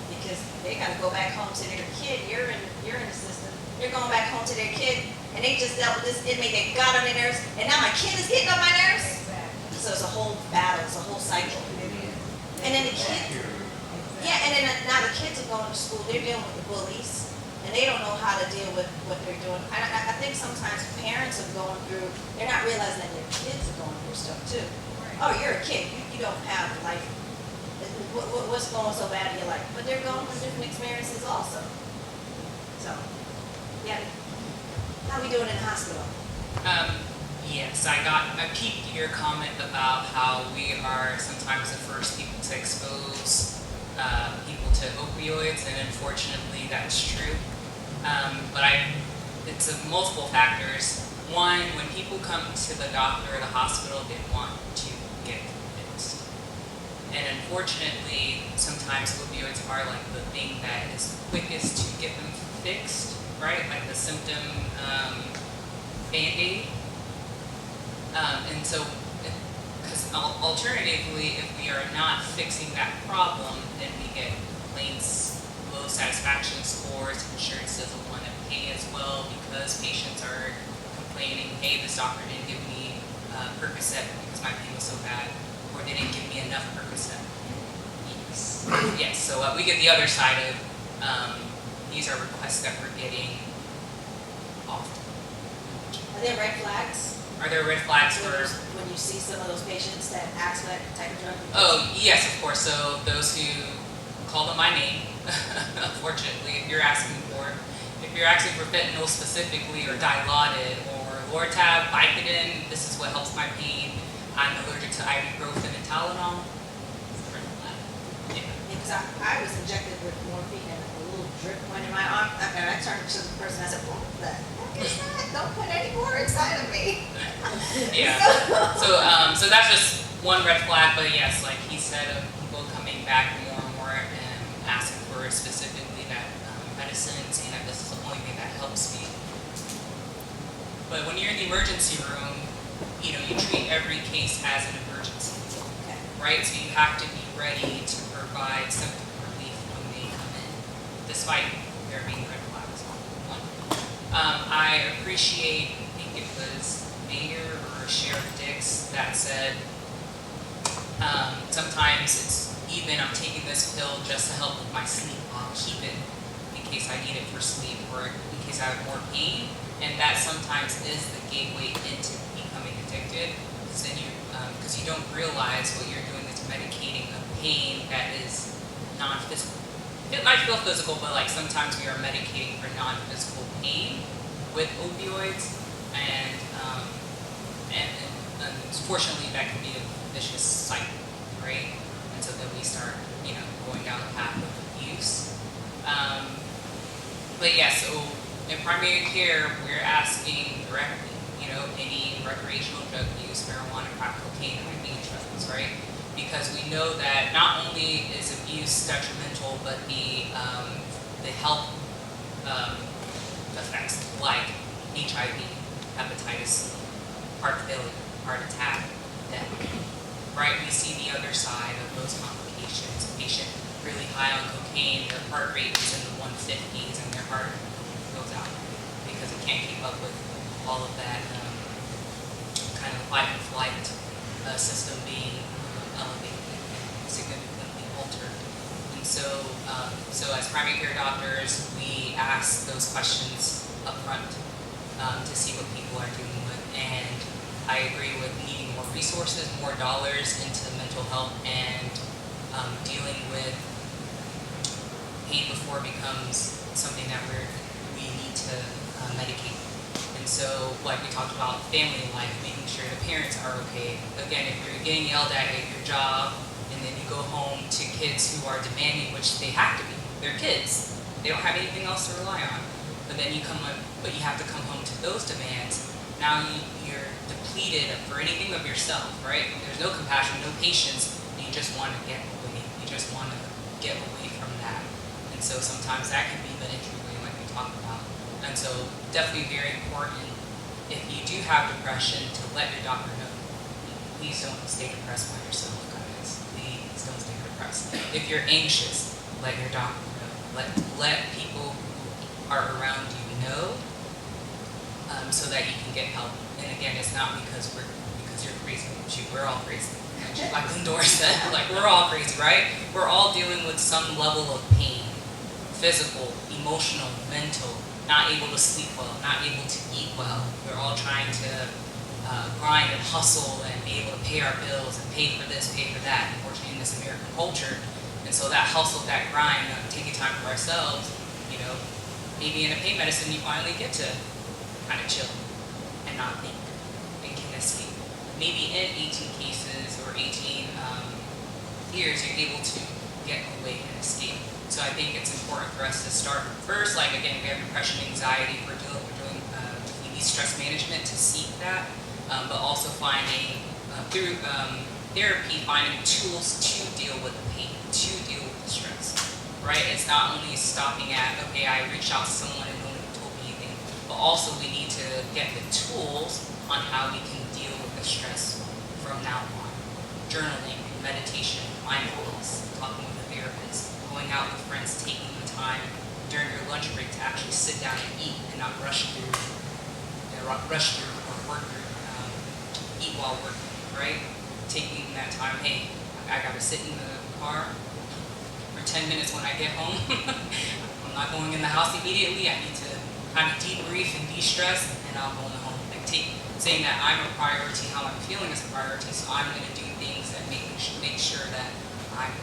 Speaker 1: Because they gotta go back home to their kid. You're in the system. They're going back home to their kid, and they just dealt with this inmate that got on their nerves, and now my kid is getting on my nerves. So it's a whole battle. It's a whole cycle. And then the kids, and then now the kids are going to school. They're dealing with the bullies, and they don't know how to deal with what they're doing. I think sometimes parents are going through. They're not realizing that their kids are going through stuff too. Oh, you're a kid. You don't have life. What's going so bad in your life? But they're going through different experiences also. So, yeah. How are we doing in the hospital?
Speaker 3: Yes, I peeped your comment about how we are sometimes the first people to expose people to opioids, and unfortunately that's true. But it's multiple factors. One, when people come to the doctor or the hospital, they want to get fixed. And unfortunately, sometimes opioids are like the thing that is quickest to get them fixed, right? Like the symptom Band-Aid. And so, because alternatively, if we are not fixing that problem, then we get complaints, low satisfaction scores, insurance doesn't want to pay as well because patients are complaining, hey, this doctor didn't give me Percocet because my pain was so bad, or they didn't give me enough Percocet. Yes, so we get the other side of, these are requests that we're getting often.
Speaker 1: Are there red flags?
Speaker 3: Are there red flags for?
Speaker 1: When you see some of those patients that ask for that type of drug?
Speaker 3: Oh, yes, of course. So those who call them my name, unfortunately, if you're asking for fentanyl specifically, or Dilaudid, or Lortab, Vicodin, this is what helps my pain. I'm allergic to ibuprofen and Tylenol. Yeah.
Speaker 1: Because I was injected with morphine and a little drip went in my arm, and I turned to the person, I said, what the heck is that? Don't put any more inside of me.
Speaker 3: Yeah. So that's just one red flag, but yes, like he said, of people coming back more and more and asking for specifically that medicine, saying that this is the only thing that helps me. But when you're in the emergency room, you treat every case as an emergency, right? So you have to be ready to provide symptom relief when they come in, despite there being red flags. I appreciate, I think it was Mayor or Sheriff Dix that said, sometimes it's even I'm taking this pill just to help with my sleep. I'll keep it in case I need it for sleep or in case I have more pain. And that sometimes is the gateway into becoming addicted. Because you don't realize what you're doing is medicating a pain that is non-physical. It might feel physical, but like sometimes we are medicating for non-physical pain with opioids, and unfortunately that can be a vicious cycle, right? And so then we start, going down the path of abuse. But yeah, so in primary care, we're asking directly, any recreational drug use, marijuana, crack cocaine, and IV drugs, right? Because we know that not only is abuse detrimental, but the health effects like HIV, hepatitis C, heart failure, heart attack, death, right? We see the other side of those complications. A patient really high on cocaine, their heart rate is in the 150s and their heart goes out because it can't keep up with all of that kind of fight and flight system being elevated and significantly altered. And so as primary care doctors, we ask those questions up front to see what people are dealing with. And I agree with needing more resources, more dollars into mental health and dealing with pain before it becomes something that we need to medicate. And so, like we talked about family life, making sure the parents are okay. Again, if you're getting yelled at your job, and then you go home to kids who are demanding, which they have to be, they're kids. They don't have anything else to rely on. But then you have to come home to those demands. Now you're depleted for anything of yourself, right? There's no compassion, no patience, and you just want to get away. You just want to get away from that. And so sometimes that can be the entryway, like we talked about. And so definitely very important, if you do have depression, to let your doctor know. Please don't stay depressed by yourself, guys. Please don't stay depressed. If you're anxious, let your doctor know. Let people who are around you know, so that you can get help. And again, it's not because you're crazy. Shoot, we're all crazy. Like Lindor said, like we're all crazy, right? We're all dealing with some level of pain, physical, emotional, mental. Not able to sleep well, not able to eat well. We're all trying to grind and hustle and be able to pay our bills and pay for this, pay for that, unfortunately in this American culture. And so that hustle, that grind, taking time for ourselves, maybe in a pain medicine you finally get to kind of chill and not think and can escape. Maybe in 18 cases or 18 years you're able to get away and escape. So I think it's important for us to start first, like again, if we have depression, anxiety, we need stress management to seek that, but also finding, through therapy, finding tools to deal with the pain, to deal with the stress, right? It's not only stopping at, okay, I reached out to someone and no one told me anything, but also we need to get the tools on how we can deal with the stress from now on. Journaling, meditation, mindfulness, talking with a therapist, going out with friends, taking the time during your lunch break to actually sit down and eat and not rush through or work through, eat while working, right? Taking that time, hey, I gotta sit in the car for 10 minutes when I get home. I'm not going in the house immediately. I need to kind of debrief and de-stress, and I'll go in the home. Like saying that I'm a priority, how I'm feeling is a priority, so I'm gonna do things that make sure that I'm